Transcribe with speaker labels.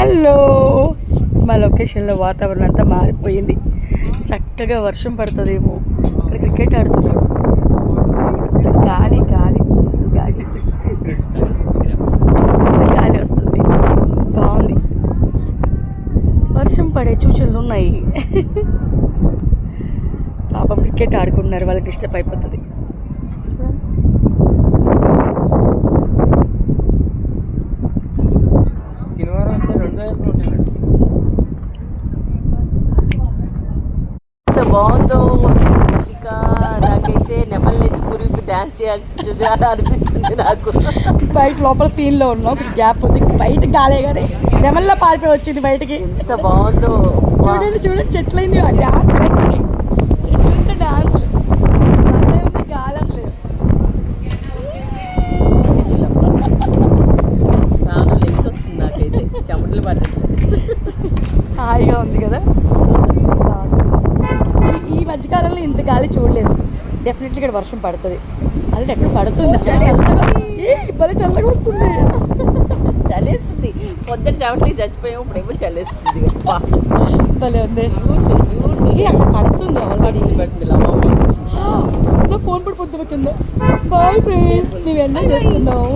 Speaker 1: Hello, మా లొకేషన్లో వాతావరణం అంతా మారిపోయింది. చక్కగా వర్షం పడుతుందేమో. ఇక్కడ క్రికెట్ ఆడుతున్నారు. గాలి గాలి గాలి గాలి వస్తుంది. బాగుంది. వర్షం పడే సూచనలు ఉన్నాయి. పాపం క్రికెట్ ఆడుకుంటున్నారు, వాళ్ళకి డిస్టర్బ్ అయిపోతుంది.
Speaker 2: బాగుందో ఇక నాకైతే నెమల్ని గురించి డ్యాన్స్ చేయాల్సి అనిపిస్తుంది నాకు.
Speaker 1: బయట లోపల సీన్లో ఉన్నాం, గ్యాప్ ఉంది. బయట గాలే కానీ నెమల్లో పారిపోయి వచ్చింది బయటికి.
Speaker 2: ఎంత బాగుందో
Speaker 1: చూడండి చూడండి, చెట్లైంది డ్యాన్స్ వేస్తుంది. చెట్లంతా డ్యాన్స్ గాలి అసలు.
Speaker 2: నాను లేచి వస్తుంది నాకైతే, చెమటలు పడట్లేదు.
Speaker 1: హాయిగా ఉంది కదా. ఈ మధ్యకాలంలో ఇంత గాలి చూడలేదు. డెఫినెట్లీ ఇక్కడ వర్షం పడుతుంది. అంటే ఎక్కడ పడుతుంది, భలే చల్లగా వస్తుంది.
Speaker 2: చలేస్తుంది. పొద్దున్న చెమటలకి చచ్చిపోయాము, ఇప్పుడు ఏమో చలేస్తుంది.
Speaker 1: భలే ఉంది. అక్కడ పడుతుంది ఆల్రెడీ. నా ఫోన్ పడిపోతుంది కింద. బాయ్ ఫ్రెండ్స్, మేము ఎంజాయ్ చేస్తున్నాం.